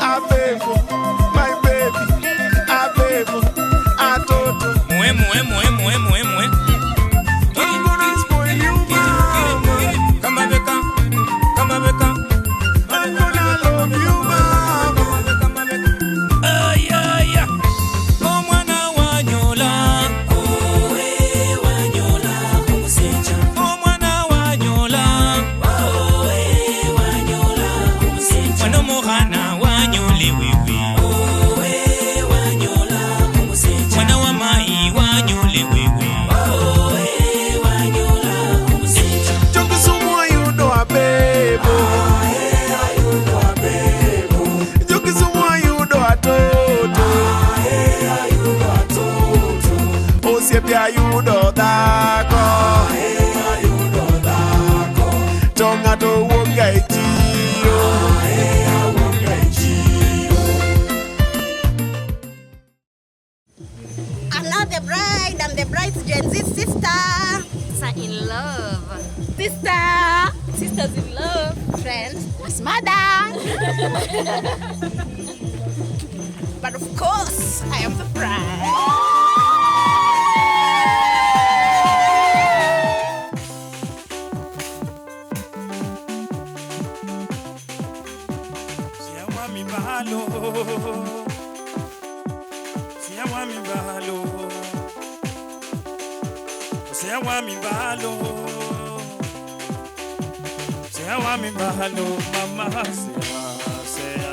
Abebo, my baby, Abebo, Atoto. Mue. I'm gonna spoil you, mama. Come beka. I'm gonna love you, mama. Ay. Oh mwana wanyola. Umusecha. Oh mwana wanyola. Umusecha. Mwana muhana wanyole wewe. Umusecha. Mwana wa mai wanyole wewe. Jokisumwa you know Abebo. Jokisumwa you know Atoto. Osiepia you know Dako. Tonga to wonga ichio. I'm not the bride, I'm the bride's Gen Z sister. Sister in love. Sisters in love. Friends. Mother. But of course, I am the bride. Siawami bahalo, mama sea.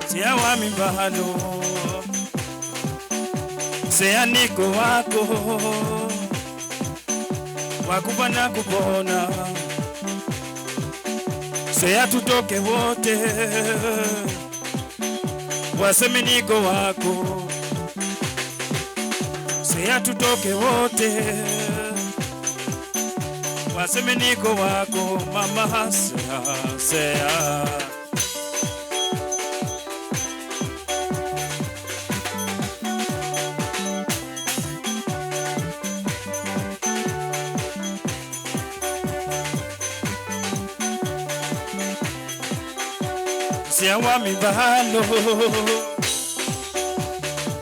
Siawami bahalo. Sea niko wako, wakupa na kupona. Sea tutoke wote, waseme niko wako. Sea tutoke wote, waseme niko wako. Mama sea.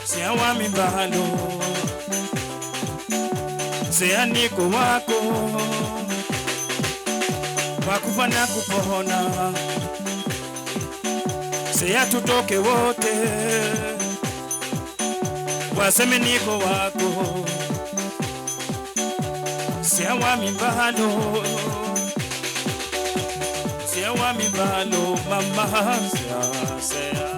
Siawami bahalo. Sea niko wako, wakufa na kupona. Sea tutoke wote, waseme niko wako. Siawami bahalo. Siawami bahalo, mama sea.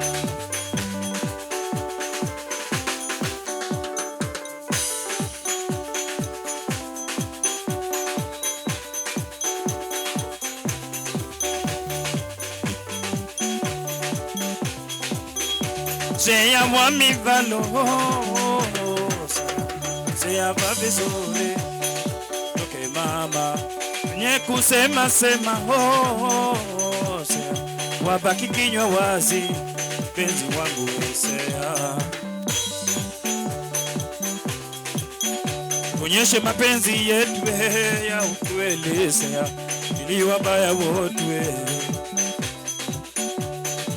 Sea wami valo, sea vavizuri, okay mama, nye kusema sema sea, wabaki kinywa wazi, penzi wangu sea. Onyeshe mapenzi yetu ya ukweli sea, ili wabaya wote,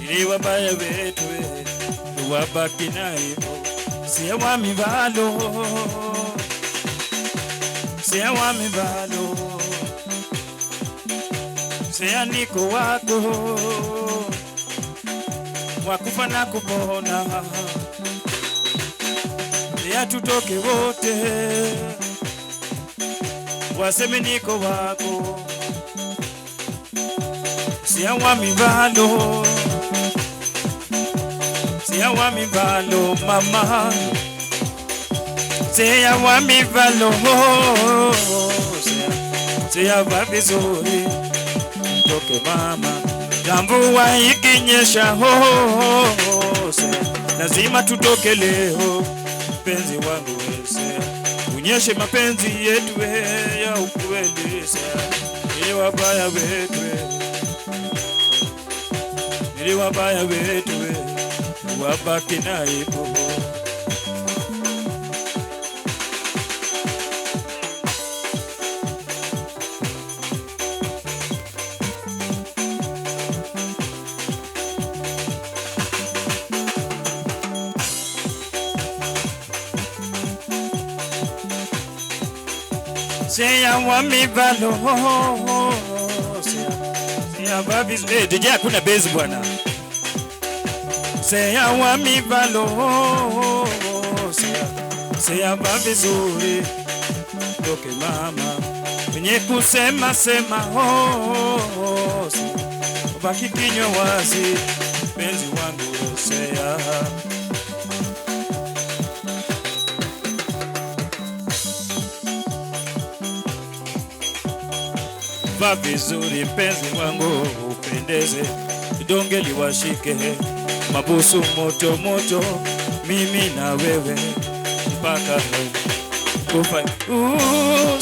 ili wabaya wetu wabaki nayo. Siawami bahalo. Sea niko wako, wakufa na kupona. Sea tutoke wote, waseme niko wako. Siawami bahalo. Siawami bahalo, mama. Siawami bahalo. Siawami vizuri, toke mama. Mvua ikinyesha lazima tutoke leo, penzi wangu wewe. Unyeshe mapenzi yetu ya ukweli, ili wabaya wetu ili wabaya wetu wabaki na aibu. Seya wamibalo seya babi DJ hakuna base bwana. Seya wamibalo seya babi zuri toke mama wenye kusema sema baki kinywa wazi penzi wangu seya. Va vizuri mpenzi wangu upendeze, vidonge liwashike, mabusu moto moto, mimi na wewe mpaka kufa.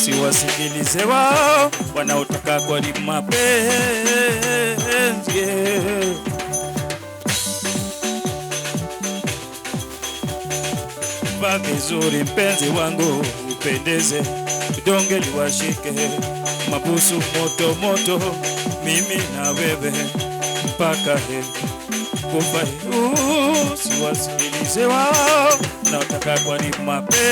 Siwasikilize wao wanaotaka kwa ni mapenzi. Va vizuri mpenzi wangu upendeze, vidonge liwashike, mabusu moto moto, mimi na wewe mpaka kufa. Siwasikilize wao naotaka kwa ni mapenzi.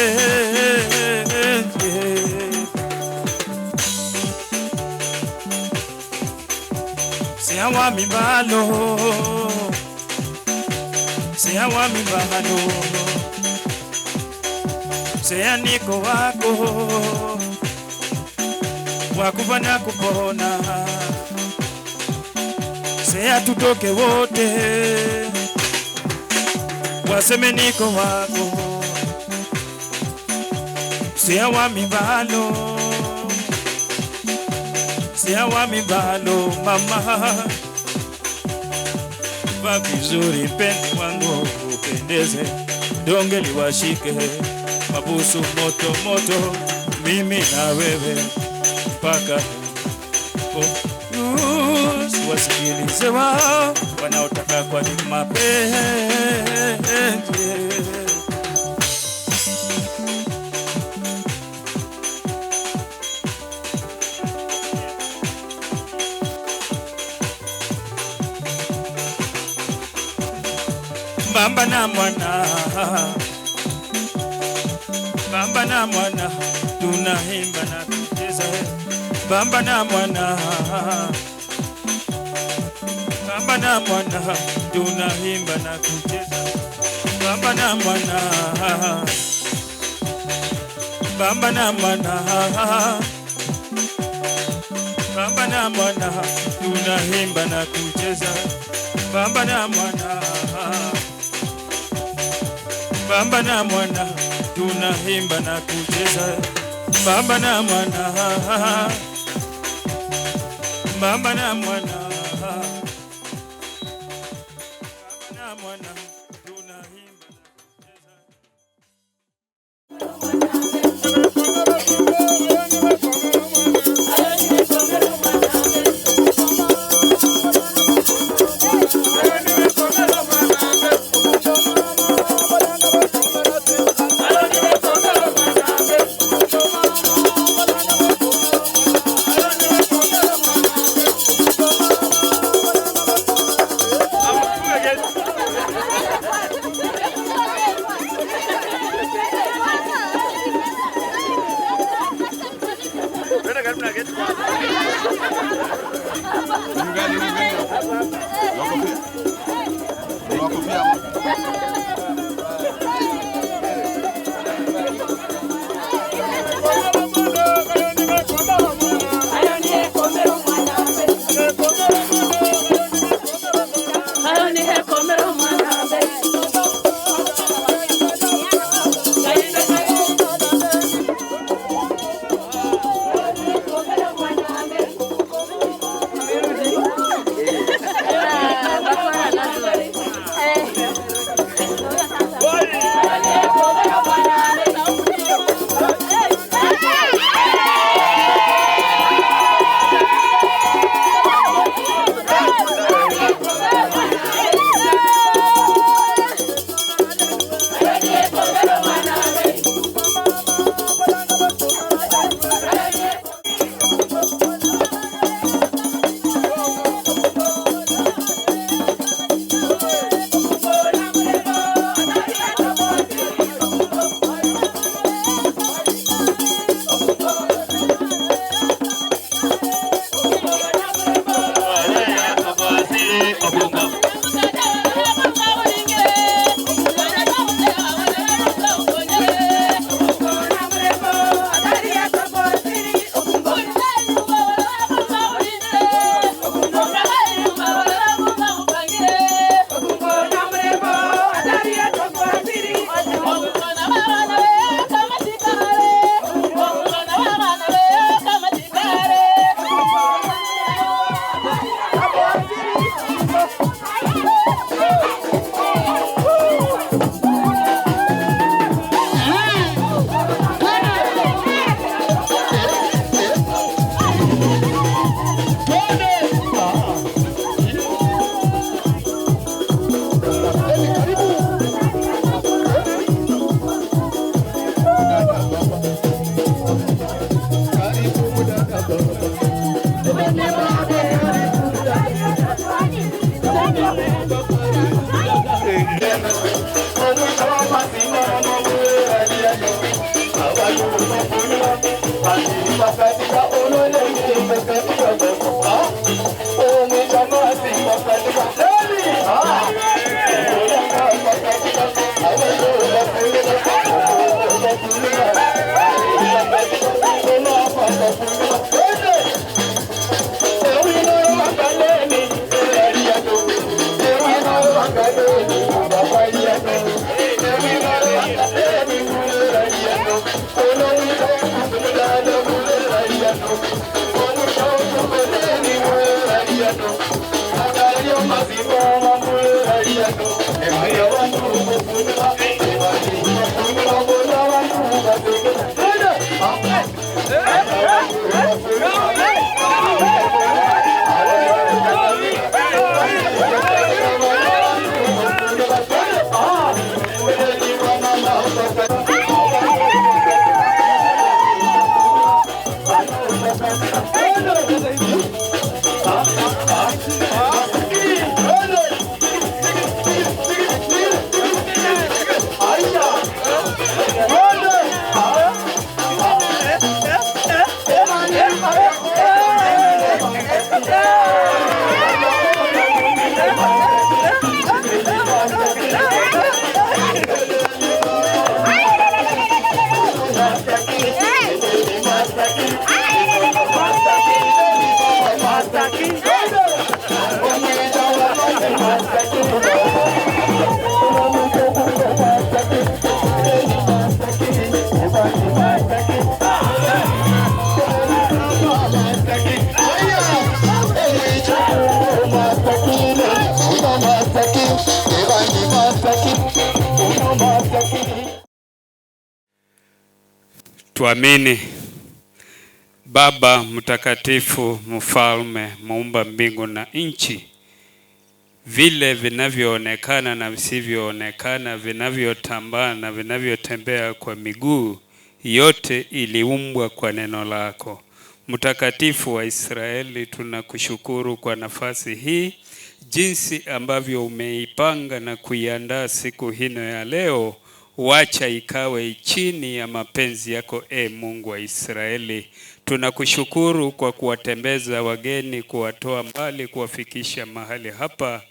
Siawa mibalo seya niko wako wakufa na kupona, seya tutoke wote waseme niko wako. Seya wa mibalo mama, va vizuri mpenzi wangu upendeze, donge liwashike, mabusu moto moto, mimi na wewe mpaka siwasikilize wao wanaotaka kwa ni mapenzi. Bamba na mwana tunaimba na kucheza. Bamba na mwana tunaimba na kucheza. Bamba na mwana tunaimba na kucheza. Bamba na mwana tunaimba na kucheza. Bamba na mwana tunaimba. Tuamini. Baba mtakatifu, mfalme, muumba mbingu na nchi, vile vinavyoonekana na visivyoonekana, vinavyotambaa na vinavyotembea kwa miguu, yote iliumbwa kwa neno lako. Mtakatifu wa Israeli, tunakushukuru kwa nafasi hii, jinsi ambavyo umeipanga na kuiandaa siku hino ya leo. Wacha ikawe chini ya mapenzi yako, Mungu wa Israeli. Tunakushukuru kwa kuwatembeza wageni, kuwatoa mbali, kuwafikisha mahali hapa.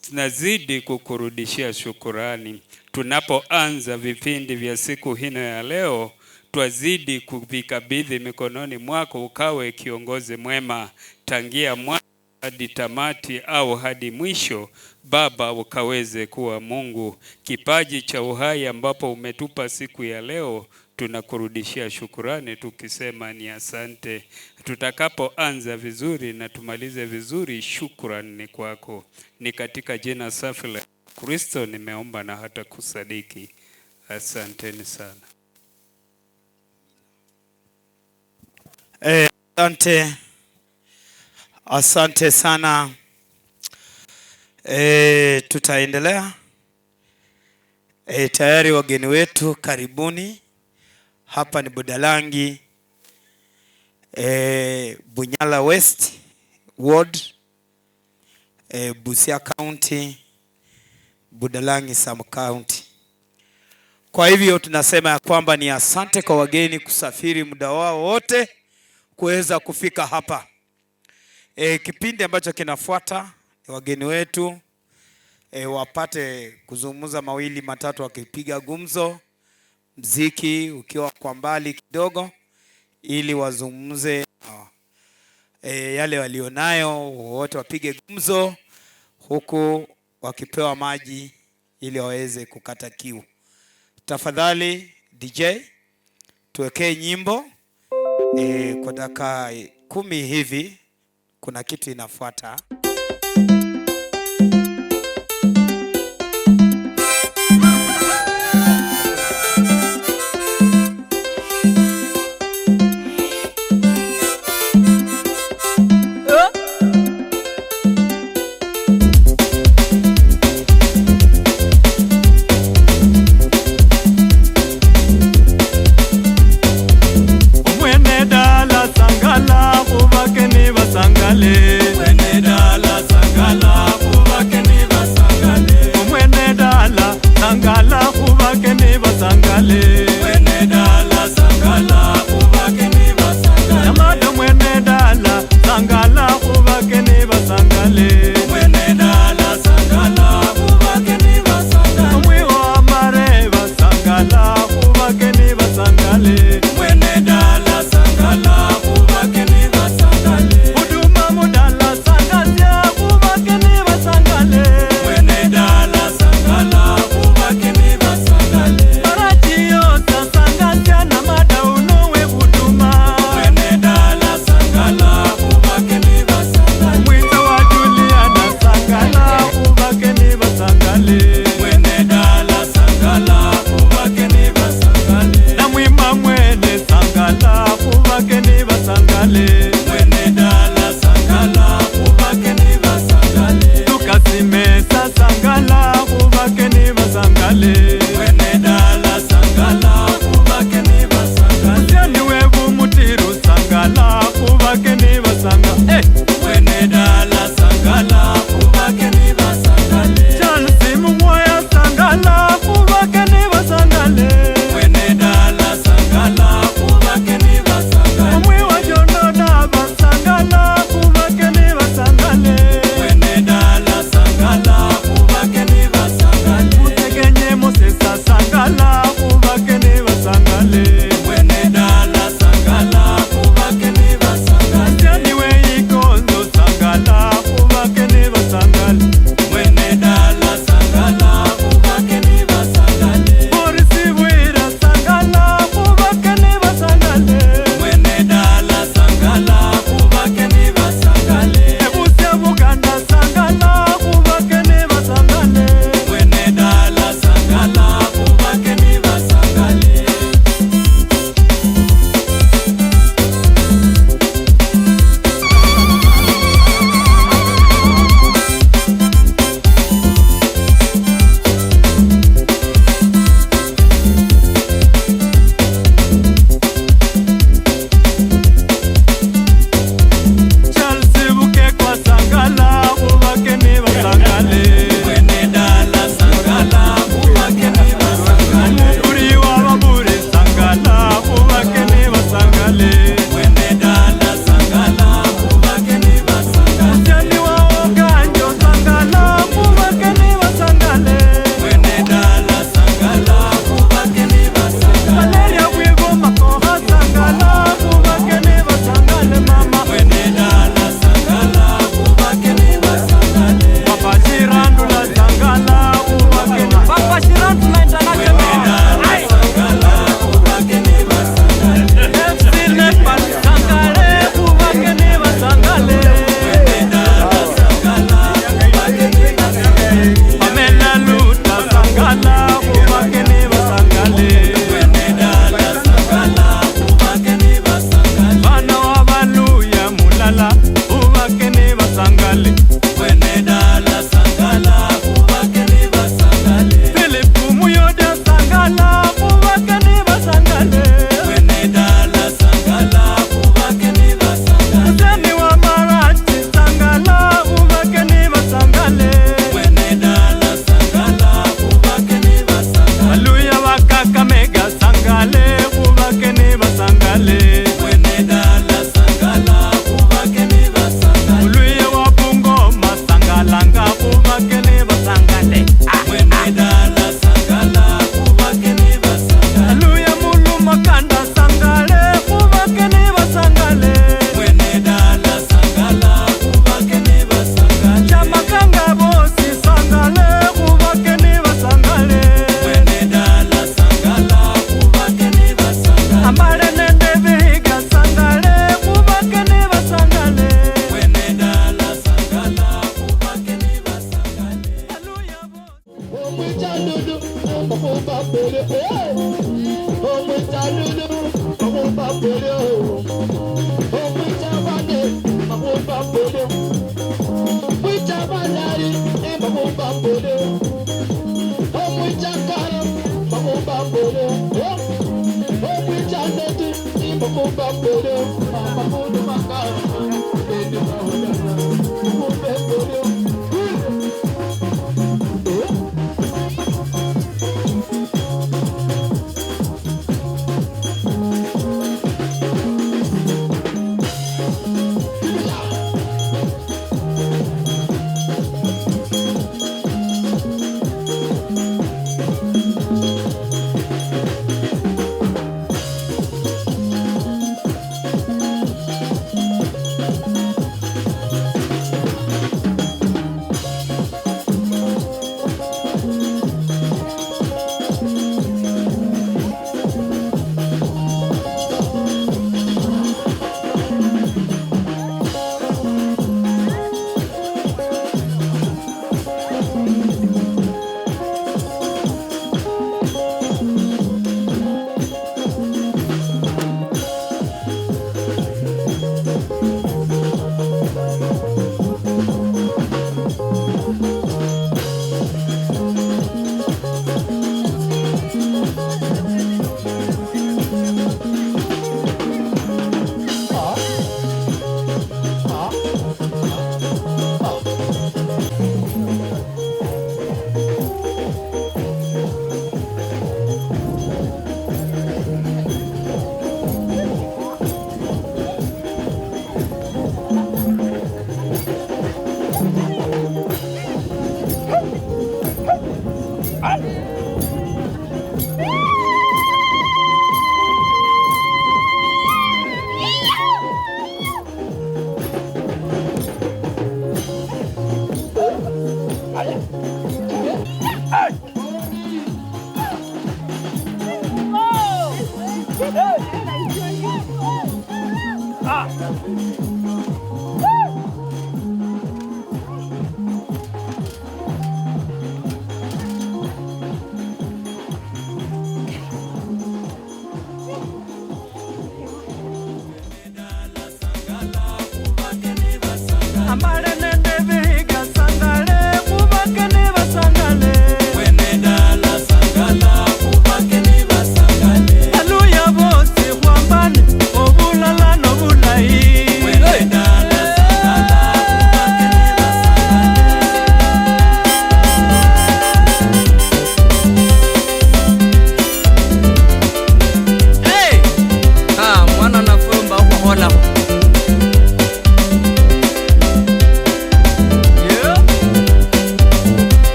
Tunazidi kukurudishia shukurani. Tunapoanza vipindi vya siku hino ya leo, twazidi kuvikabidhi mikononi mwako, ukawe kiongozi mwema tangia mwanzo hadi tamati au hadi mwisho. Baba, ukaweze kuwa Mungu. Kipaji cha uhai ambapo umetupa siku ya leo, tunakurudishia shukurani tukisema ni asante. Tutakapoanza vizuri na tumalize vizuri, shukrani ni kwako. Ni katika jina safi la Kristo nimeomba na hata kusadiki. Asanteni sana. Asante sana. Tutaendelea. Tayari wageni wetu, karibuni. Hapa ni Budalangi, Bunyala West Ward, Busia County, Budalangi Sub County. Kwa hivyo tunasema ya kwamba ni asante kwa wageni kusafiri muda wao wote kuweza kufika hapa. Kipindi ambacho kinafuata, wageni wetu wapate kuzungumza mawili matatu wakipiga gumzo, mziki ukiwa kwa mbali kidogo, ili wazungumze yale walionayo, wote wapige gumzo huku wakipewa maji ili waweze kukata kiu. Tafadhali DJ, tuwekee nyimbo kwa dakika 10 hivi. Kuna kitu inafuata. Sangala, ubake ni basangale. Weneda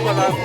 Yeah.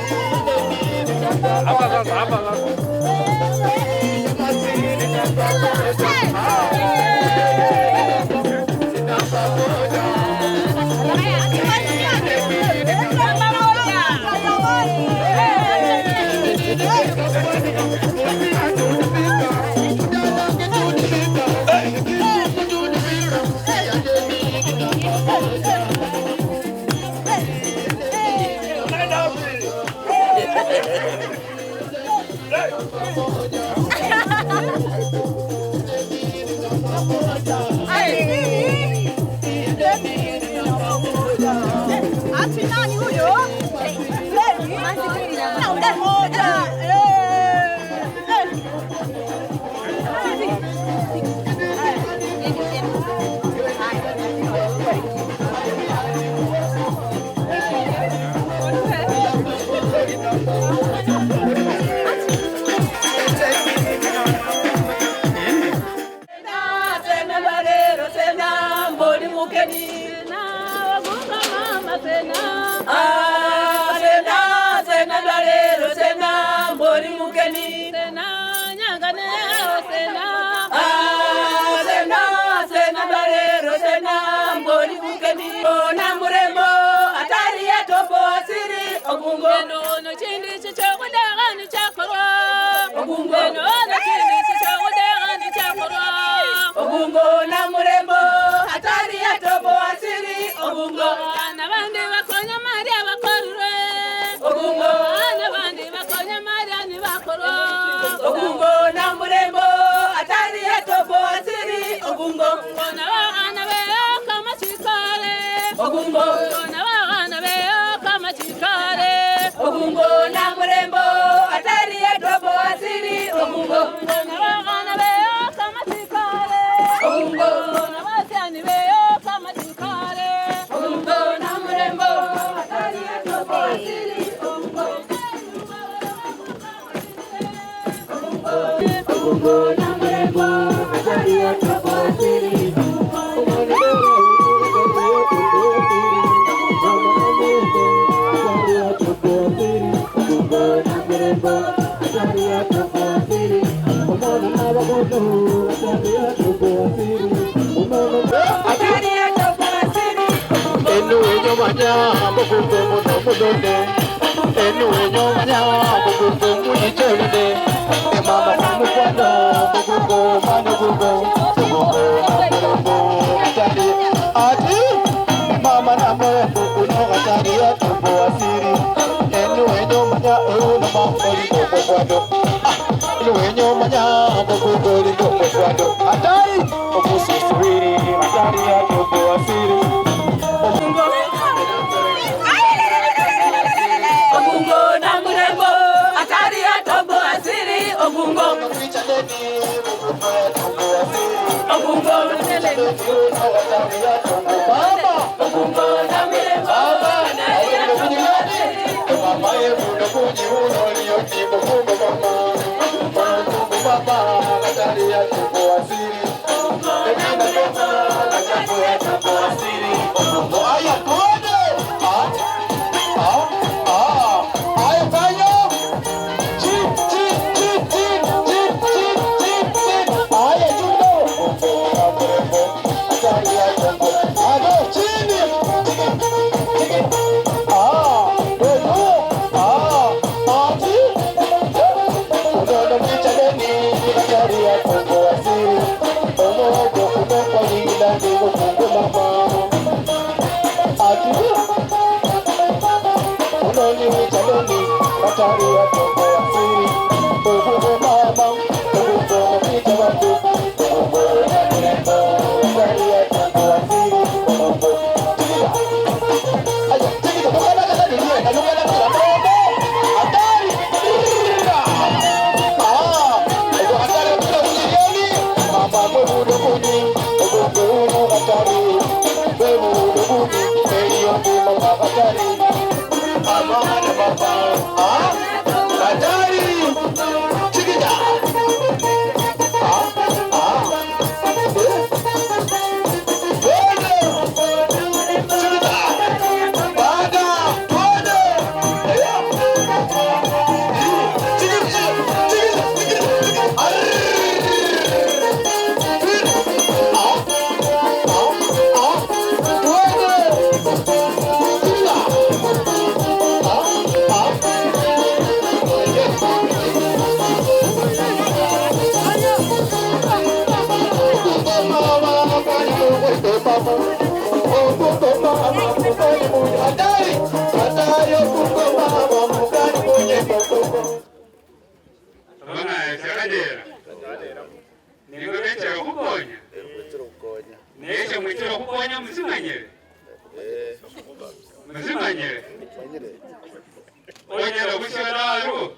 Oye lo kushala alo.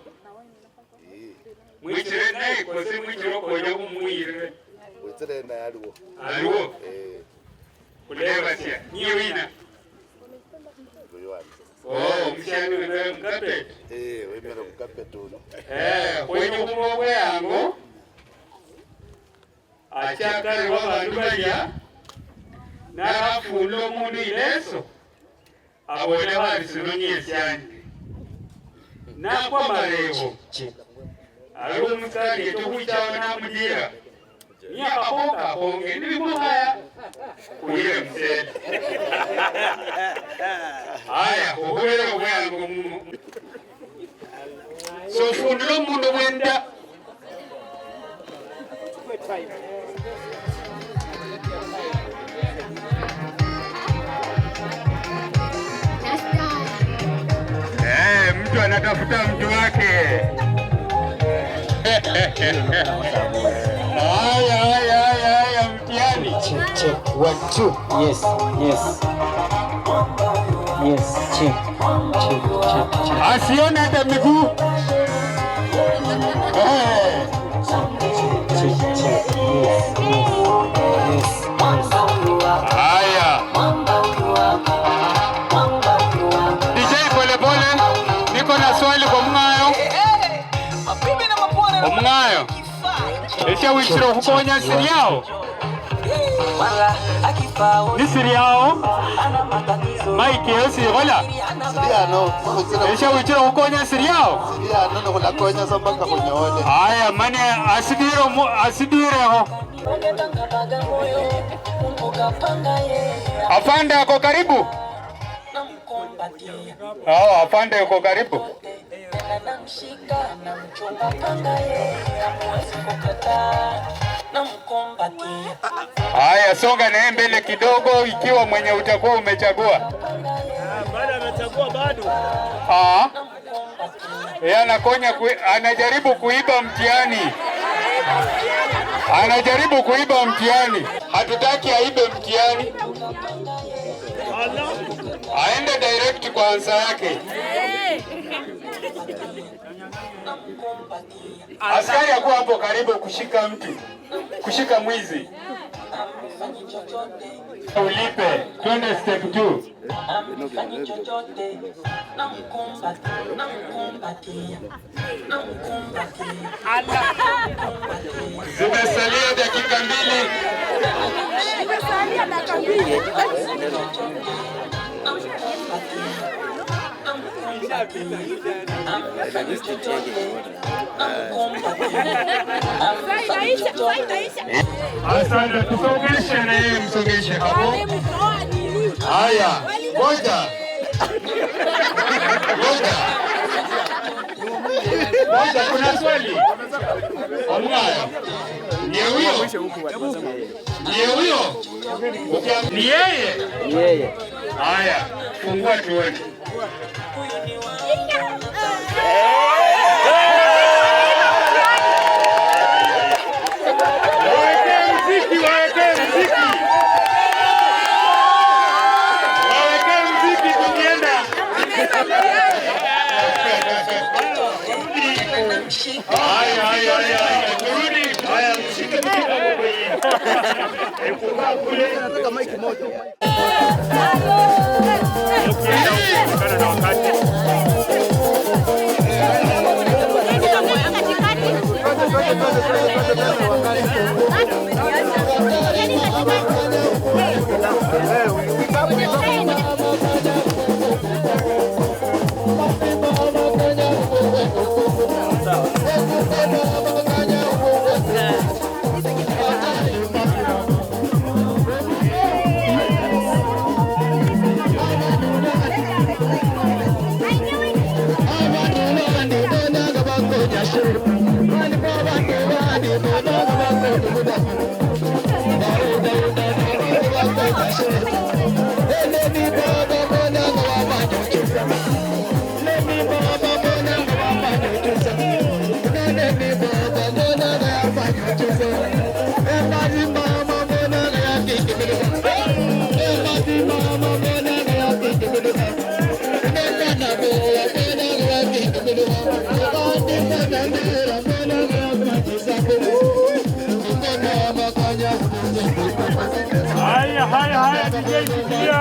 Mwichire naye kwa se mwichire koja kumwire. Mwichire naye alo. Alo. Kuleva sia. Niyo ina. Oh, mshani wewe mkape. Wewe mkape tu. Kwenye kumogwe yangu. Achakari wa bantu baliya. Narafulo mundu ileso. Abone bali sinonye syanje. Nakwa marevo. Alo mukali tokuchawa namudira. Nyaka konga konge nibimuhaya. Kuire msele. Haya, kuhuwele kwenyangu. So fundilo mundu mwenda. Mtu anatafuta mtu wake. Haya, mtihani. Check. 1, 2. Yes. Check. Asione hata miguu. Check. Yes. Haya. DJ pole. Niko na swali kwa Mngayo. Mngayo. Esha wichiro kukonya siri yao. Ni siri yao. Mike yosi hola. Siriano. Esha wichiro kukonya siri yao. Siriano no la konya sambaka kunyole. Haya mane asidire ho. Afande ako karibu. Afande yuko karibu. Haya, songa naye mbele kidogo ikiwa mwenye utakuwa umechagua. Bado amechagua bado. Yeye anakonya anajaribu kuiba mtihani. Hatutaki aibe mtihani. Aende direct kwa answer yake. Askari akuwa hapo karibu kushika mwizi. Ulipe, twende step 2. Zimesalia dakika 2. Asante, tusongeshe na yeye, msongeshe hapo. Haya, ngoja, kuna swali. Omaya, ni huyo? Ni yeye? Haya, fungua tuone. Mama, Haya, DJ sikia.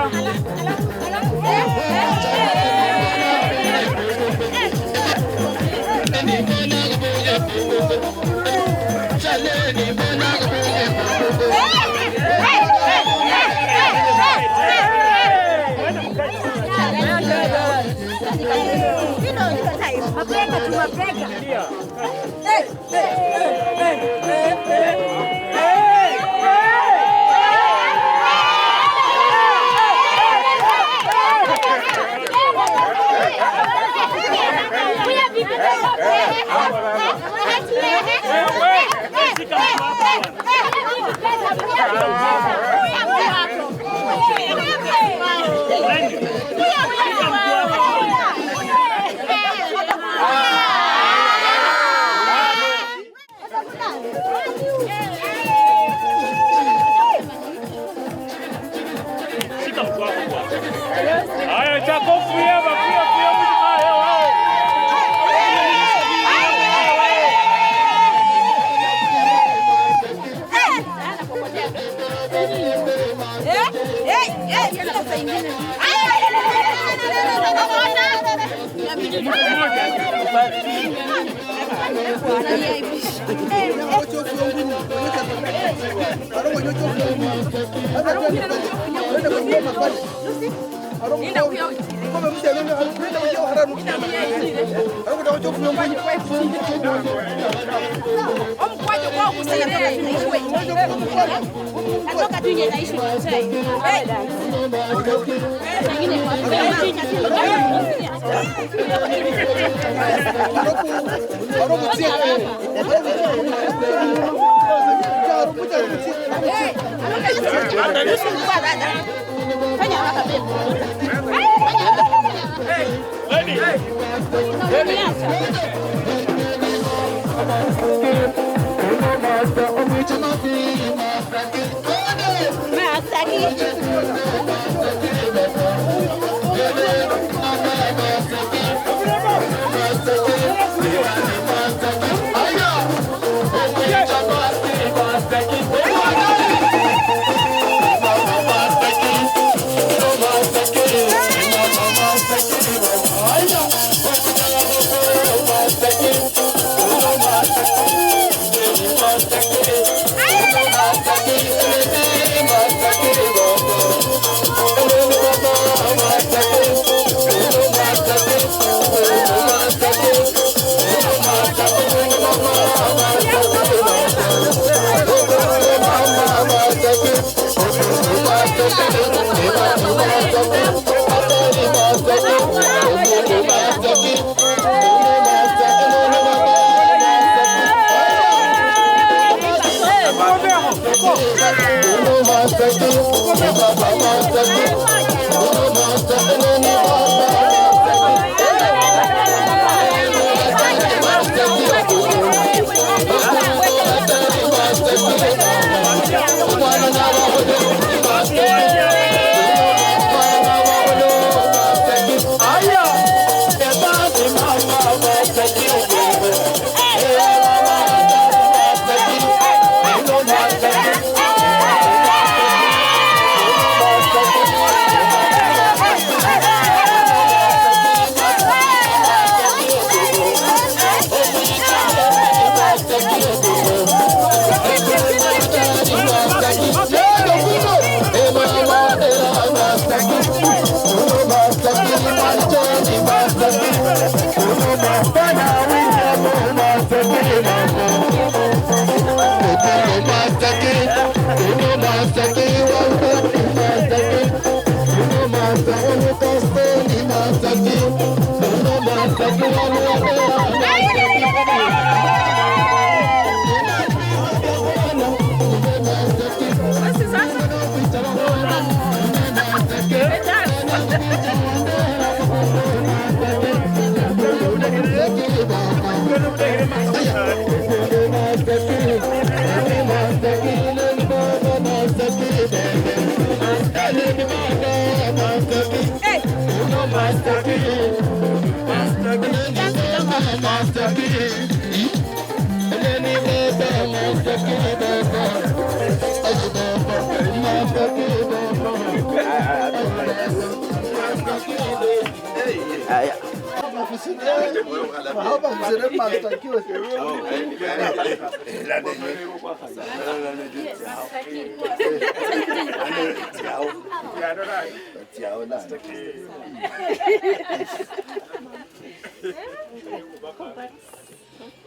Hey!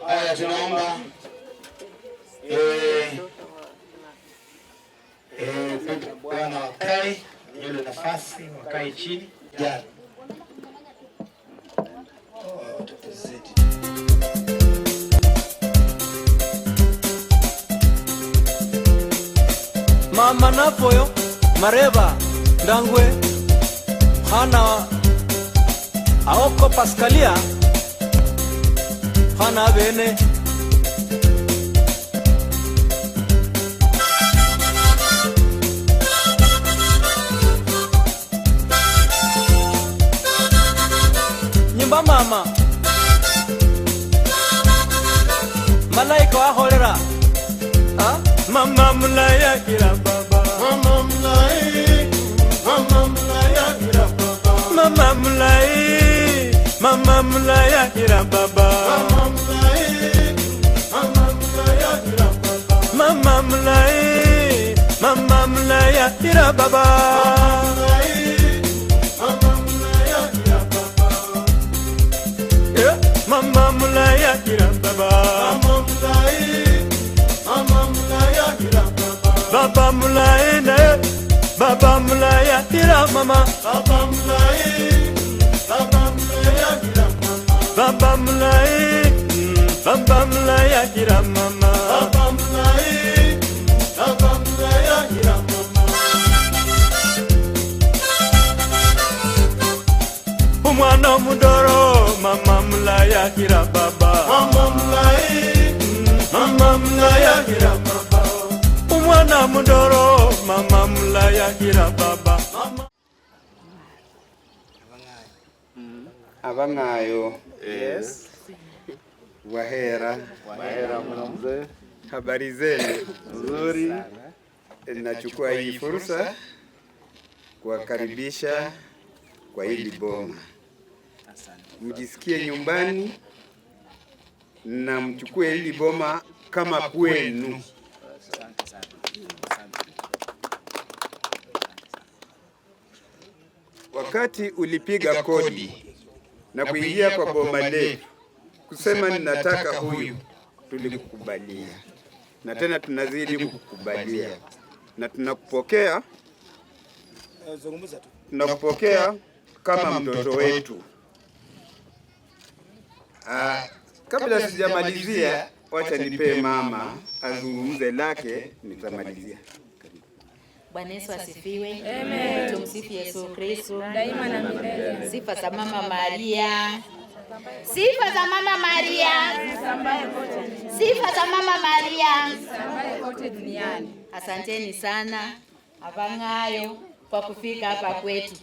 Haya, tunaomba bwana wakae ile nafasi, wakae chini. Jana mama nafoyo mareba ndangwe hana aoko paskalia hana bene nyimba mama malaika wa holera mama mulaya kira baba mama mulai kira baba mama mulaya kira baba mama mulaya kira baba baba mulai ne baba mulaya kira mama baba mulai baba mulaya kira mama umwana mudoro mama mulaya kira baba mama mulaya kira baba umwana mudoro mama mulaya kira baba Abangayo. Yes. Wahera mwanamzee. Habari zenu? Nzuri. Nachukua hii fursa kuwakaribisha kwa hili boma. Mjisikie nyumbani na mchukue hili boma kama kwenu. Wakati ulipiga kodi na kuingia kwa boma letu kusema ninataka huyu, tulikukubalia na tena tunazidi kukubalia na tunakupokea kama mtoto wetu. Kabla sijamalizia, wacha nipe mama azungumze lake, nitamalizia. Bwana Yesu asifiwe. Amen. Tumsifu Yesu Kristo daima na milele. Sifa za Mama Maria. Sifa za Mama Maria. Sifa za Mama Maria. Kote duniani. Asanteni sana Abangayo kwa kufika hapa kwetu.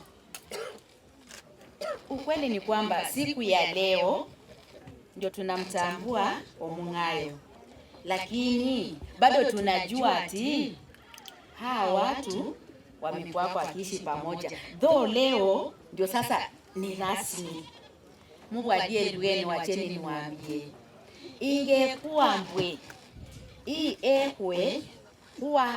Ukweli ni kwamba siku ya leo ndio tunamtambua Omungayo. Lakini bado tunajua ati hawa watu wamekuwa wakiishi pamoja. Though leo ndio sasa ni rasmi. Mungu aliye wacheni niwaambie. Ingekuwa mbwe hii ehwe huwa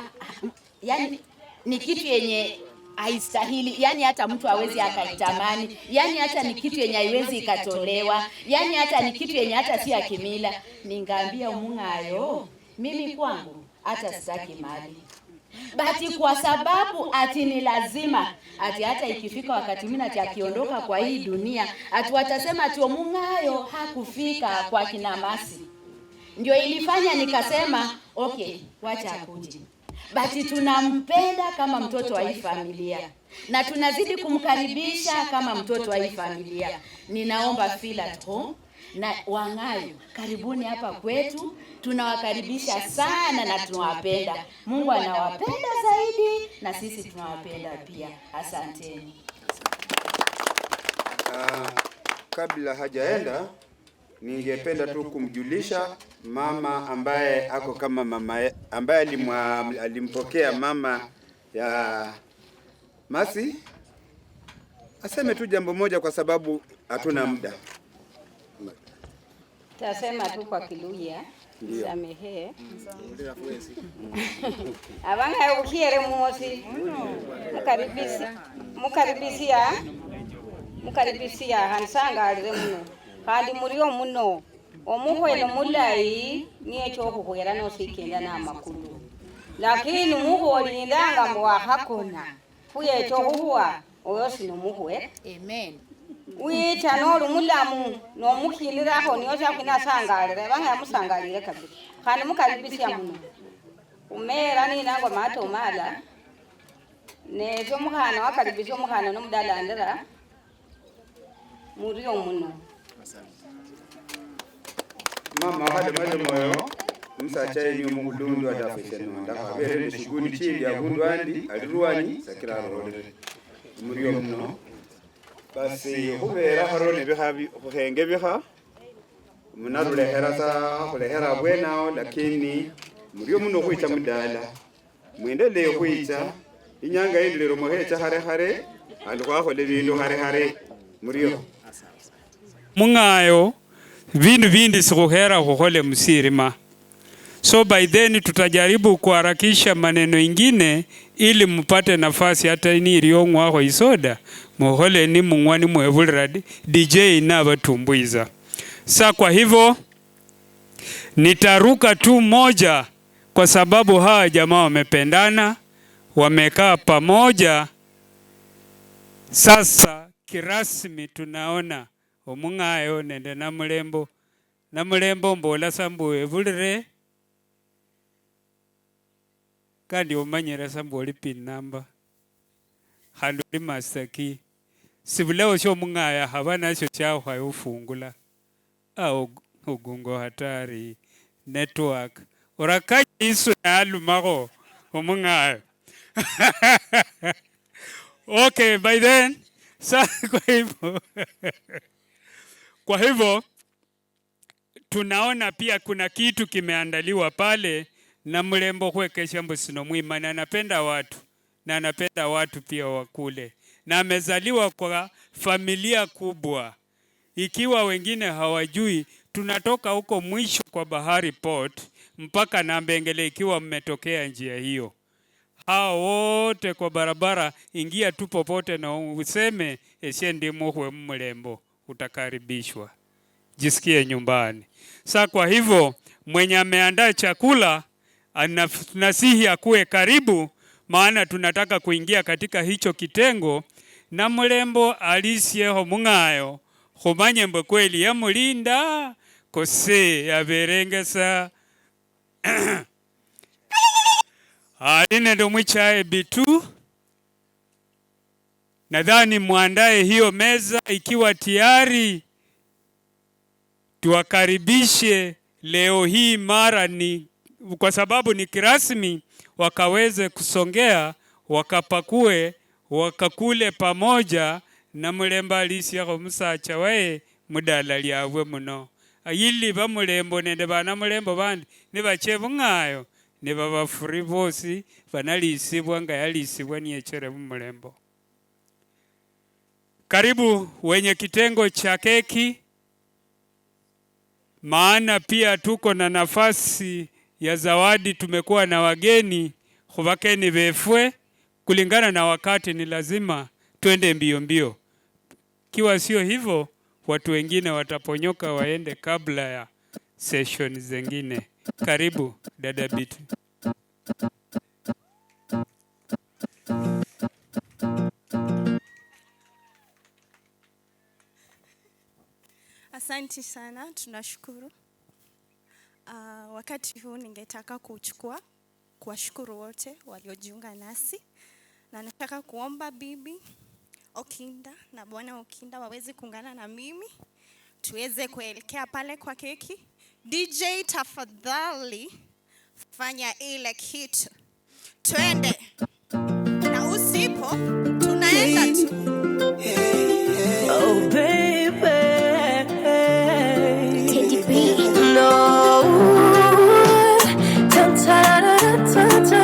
yani ni kitu yenye haistahili, yani hata mtu hawezi akaitamani, yani hata ni kitu yenye haiwezi ikatolewa, yani hata ni kitu yenye hata si ya kimila. Ningaambia Omungayo, mimi kwangu hata sitaki mali. Bati kwa sababu ati ni lazima, ati hata ikifika wakati mimi ati akiondoka kwa hii dunia, ati watasema ati Omungayo hakufika kwa kina Masi. Ndio ilifanya nikasema, okay, wacha akuje. Bati tunampenda kama mtoto wa hii familia. Na tunazidi kumkaribisha kama mtoto wa hii familia. Ninaomba feel at home. Na Wangayo, karibuni hapa kwetu. Tunawakaribisha sana na tunawapenda. Mungu anawapenda zaidi na sisi tunawapenda pia. Asanteni. Kabla hajaenda, ningependa tu kumjulisha mama ambaye ako kama mama ambaye alimpokea mama ya Masi. Aseme tu jambo moja kwa sababu hatuna muda. Tasema tu kwa Kiluya. Samehe. Abanga ukiere muosi. Mukaribisia hansangalire muno. Kandi muriyo muno. Omuhweno mulayi niye kyokuhwera nosikenda n'amakulu. Lakini muholindanga mbu wahakona. Fuye ekyokuhuwa oyo sino muhwe. Amen. Wita n'olumulamu n'omukiniraho niyo kyakwinasangalire banga yamusangalire kabisa. Kandi mukaribisia muno. Umera ninango mato mala. Nezo muhana wakaribisia muhana n'omudalandira. Muriyo muno. Mama hade moyo msacha yenyu mugudundu adafisheno ndaka bere shiguni chindi ya gundwandi aliruwani sakira rode muriyo muno basi hubera harone bihabi henge biha munarule herasa hulehera bwenao lakini muriyo muno huita mudala muendelee huita inyanga endele romohecha hare alikuwa hole bindu hare muriyo mungayo vindu vindi sikuhera kuhole msirima. So by then tutajaribu kuharakisha maneno ingine ili mpate nafasi hata ini iliongwa wako isoda muhole ni mungwani mwevulira DJ na batumbuiza. Sa kwa hivyo nitaruka tu moja kwa sababu hawa jamaa wamependana, wamekaa pamoja. Sasa kirasmi tunaona omungayo nende namulembo mbola sambu evulire kandi omanyira sambu oli pin number handuli master key sibuleo sho mungaya habana sho chao hayo fungula au ugungo hatari network orakaji isu alumako omungayo. Okay, by then kwa hivyo tunaona pia kuna kitu kimeandaliwa pale na mlembo kwekesha mbusino mwima na anapenda watu na anapenda watu pia wakule na amezaliwa kwa familia kubwa. Ikiwa wengine hawajui tunatoka huko mwisho kwa Bahari Port mpaka Nambengele ikiwa mmetokea njia hiyo. Hao wote kwa barabara ingia tu popote na useme eshendi muhwe mlembo utakaribishwa. Jisikie nyumbani. Sa kwa hivyo mwenye ameandaa chakula nasihi akuwe karibu maana tunataka kuingia katika hicho kitengo na mlembo alisieho mungayo humanye mbo kweli ya mulinda kose ya berengesa aline ndo mwichae bitu. Nadhani muandae hiyo meza ikiwa tayari. Tuwakaribishe leo hii mara ni kwa sababu ni kirasmi wakaweze kusongea wakapakue wakakule pamoja na mulemba alisi yako musacha wae mudala liyawe muno. Ayili ba mulembo nende bana mulembo bandi ni bachevu ngayo ni babafuri bosi banalisibwa nga yalisibwa ni echere mulembo. Karibu wenye kitengo cha keki. Maana pia tuko na nafasi ya zawadi, tumekuwa na wageni hubakeni befwe kulingana na wakati ni lazima twende mbio. Kiwa sio hivyo watu wengine wataponyoka waende kabla ya session zingine. Karibu dada Bitu. Asante sana, tunashukuru. Wakati huu ningetaka kuwashukuru wote waliojiunga nasi. Na nataka kuomba Bibi Okinda na Bwana Okinda waweze kuungana na mimi. Tuweze kuelekea pale kwa keki. DJ tafadhali fanya ile kitu. Twende. Na usipo tunaenda tu. Oh baby. No. Ta-ta-da-da-ta-ta.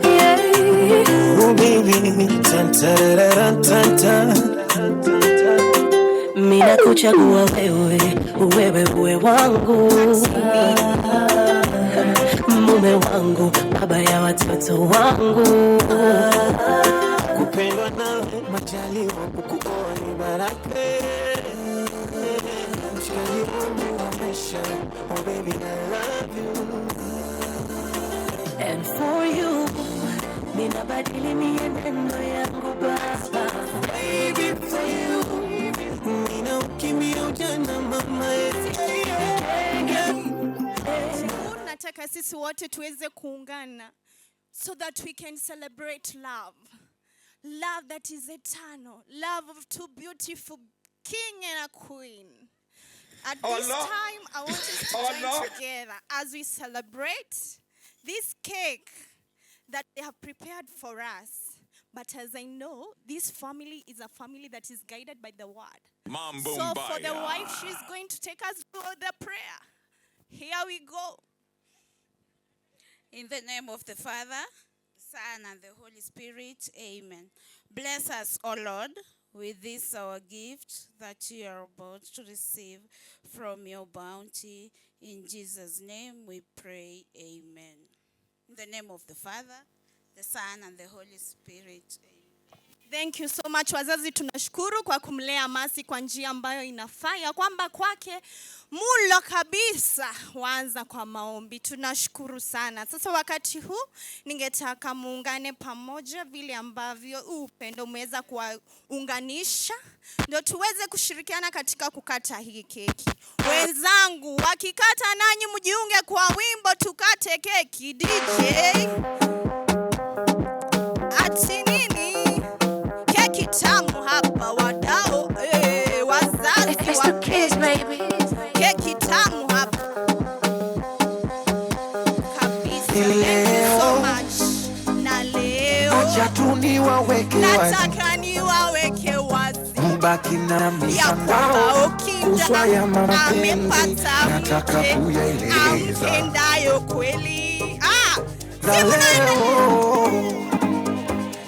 Yeah. Oh baby. Ta-ta-da-da-ta-ta. Mina kuchu nimekuchagua wewe uwe wangu, mume wangu, baba ya watoto wangu. Kupendwa nawe majaliwa, kukuoa ni baraka. Mshikaji wangu wa maisha, oh baby I love you. And for you, ninabadili mienendo yangu baba. Baby for you, nina ukimbia ujana mama. Nataka sisi wote tuweze kuungana so that we can celebrate love. Love that is eternal. Love of two beautiful king and a queen. At this time, I want us to join together as we celebrate this cake that they have prepared for us. But as I know, this family is a family that is guided by the word. So for the wife, she's going to take us through the prayer. Here we go. In the name of the Father, Son, and the Holy Spirit, amen. Bless us, O Lord, with this our gift that you are about to receive from your bounty. In Jesus' name we pray, amen. In the name of the Father, the Son, and the Holy Spirit, amen. Thank you so much wazazi, tunashukuru kwa kumlea Masi kwa njia ambayo inafaa, kwamba kwake mulo kabisa waanza kwa maombi. Tunashukuru sana. Sasa wakati huu ningetaka muungane pamoja vile ambavyo upendo umeweza kuunganisha, ndio tuweze kushirikiana katika kukata hii keki. Wenzangu, wakikata nanyi mjiunge kwa wimbo tukate keki. DJ ati nini? Keki tamu hapa wadao, wazazi wa keki tamu hapa kabisa. Thank you so much. Na leo nataka niwaweke wazi Mbaki na mishangao kuswa ya mapenzi, nataka kuyaeleza ampendayo kweli. Na leo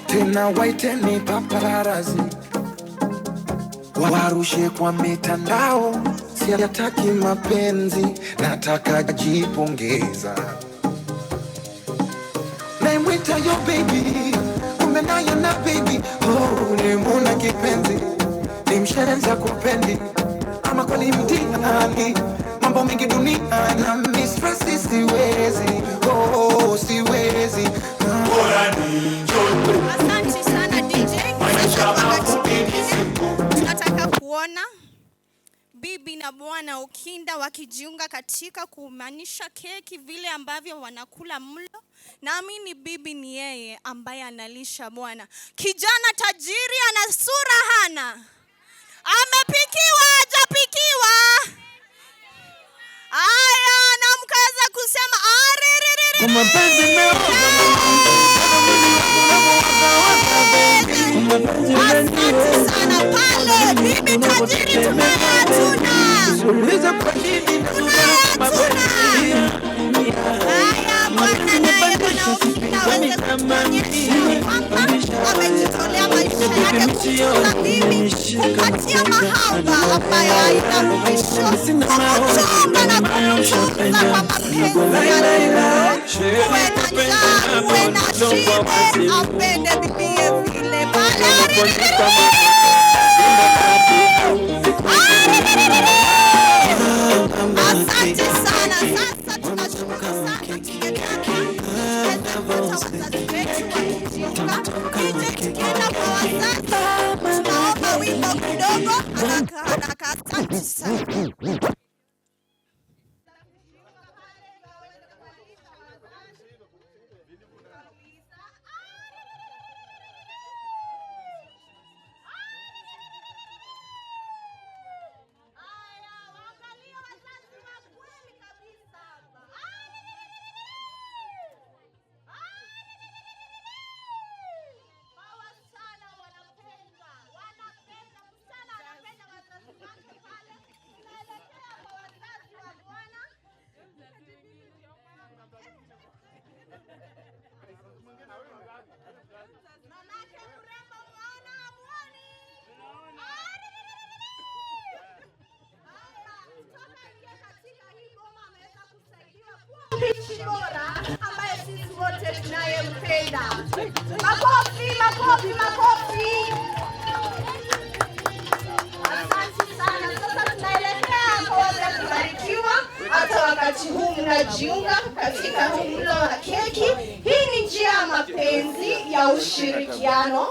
tena waiteni paparazi warushe kwa mitandao, siyataki mapenzi, nataka jipongeza. Naimwita yo baby, kumbe nayo na baby, oh nimuna kipenzi, nimshenza kupendi, ama kwa ni mtihani, mambo mingi dunia na mistresi siwezi, oh siwezi. Asante sana DJ. Tunataka kuona bibi na bwana Okinda wakijiunga katika kumanisha keki vile ambavyo wanakula mlo. Naamini bibi ni yeye ambaye analisha bwana. Kijana tajiri ana sura hana. Amepikiwa hajapikiwa? Aya, na mkaza kusema Kwa mapenzi meoza asante sana pale. Bibi tajiri tunayatuna kwa nini haya bwana, naye bwana Okinda aweze kutuonyesha kwamba amejitolea maisha yake kutunza bibi, kupatia mahaba ambayo haina mwisho, kuchunga na kumtunza kwa mapenzi yake. Uwe na njaa, uwe na shibe, apende bibie vile pale. Asante sana. Sasa tunashukuru sana wazazi wetu wakijiunga. Tukienda kwa wazazi, tunaomba wimbo kidogo haraka. Asante sana. Wanapenda, msichana anapenda wazazi wake pale. Tunaelekea mpishi bora ambaye sisi wote tunayempenda. Makofi, makofi, makofi. Asante sana. Sasa tunaelekea kwa kubarikiwa. Hata wakati huu mnajiunga katika huu mlo wa keki. Hii ni njia ya mapenzi ya ushirikiano.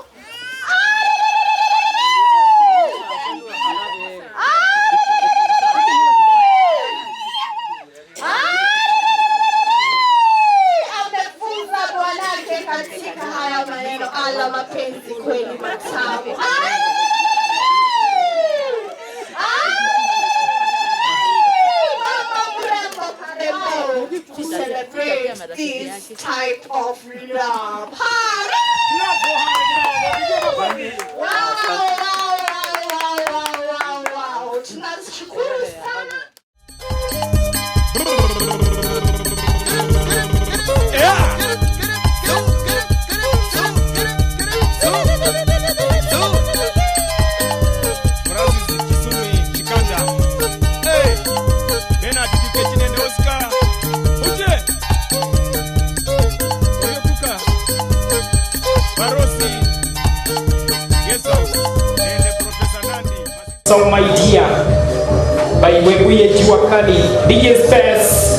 Amefunza bwanake katika haya maneno, ala mapenzi kweli matamu. To celebrate this type of love. Wow. Tunashukuru sana. So my dear, by Webuye Chiwakali, DJ Space.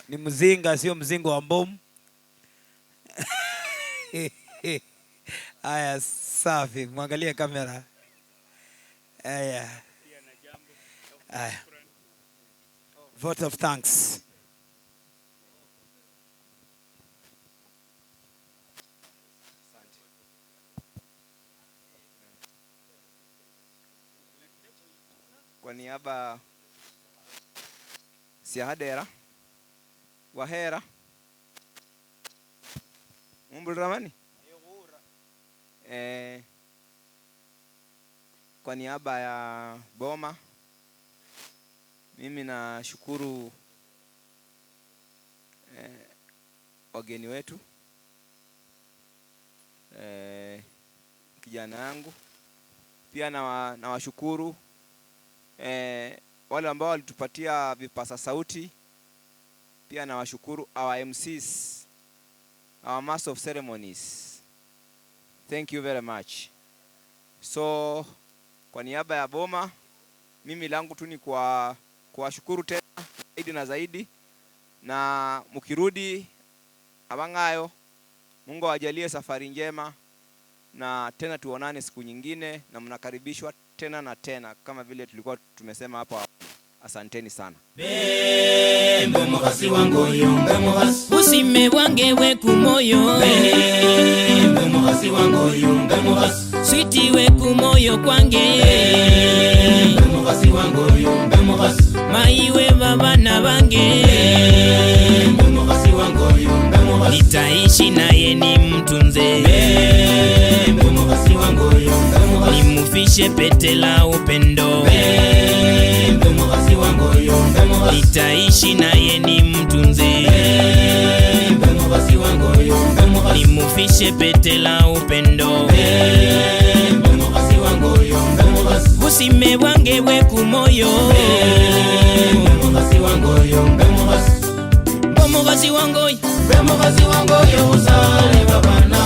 Ni mzinga, sio mzingo wa bomu. Aya, safi. Mwangalie kamera. Aya. Aya. Vote of thanks. niaba Siahadera Wahera Mumbulramani kwa niaba ya Boma mimi nashukuru wageni wetu kijana yangu pia na washukuru wale ambao walitupatia vipasa sauti pia na washukuru our MCs, our master of ceremonies. Thank you very much. So kwa niaba ya Boma mimi langu tu ni kuwashukuru tena zaidi na zaidi, na mkirudi Abangayo Mungu awajalie safari njema na tena tuonane siku nyingine, na mnakaribishwa tena na tena kama vile tulikuwa tumesema hapo. Asanteni sana. Bembo mukasi wangu yumbe mukasi usime wange we kumoyo. Bembo mukasi wangu yumbe mukasi switi we kumoyo kwange. Bembo mukasi wangu yumbe mukasi maiwe babana bange. Bembo mukasi wangu yumbe mukasi nitaishi naye ni mtunze. Bembo mukasi wangu yumbe mukasi nimufishe pete la upendo. Bembo mukasi wangu yumbe mukasi nitaishi naye ni mtunze. Bembo mukasi wangu yumbe mukasi nimufishe pete la upendo. Bembo mukasi wangu yumbe mukasi busime bwange bwe kumoyo. Bembo mukasi wangu yumbe mukasi mukasi wangu yo usale babana.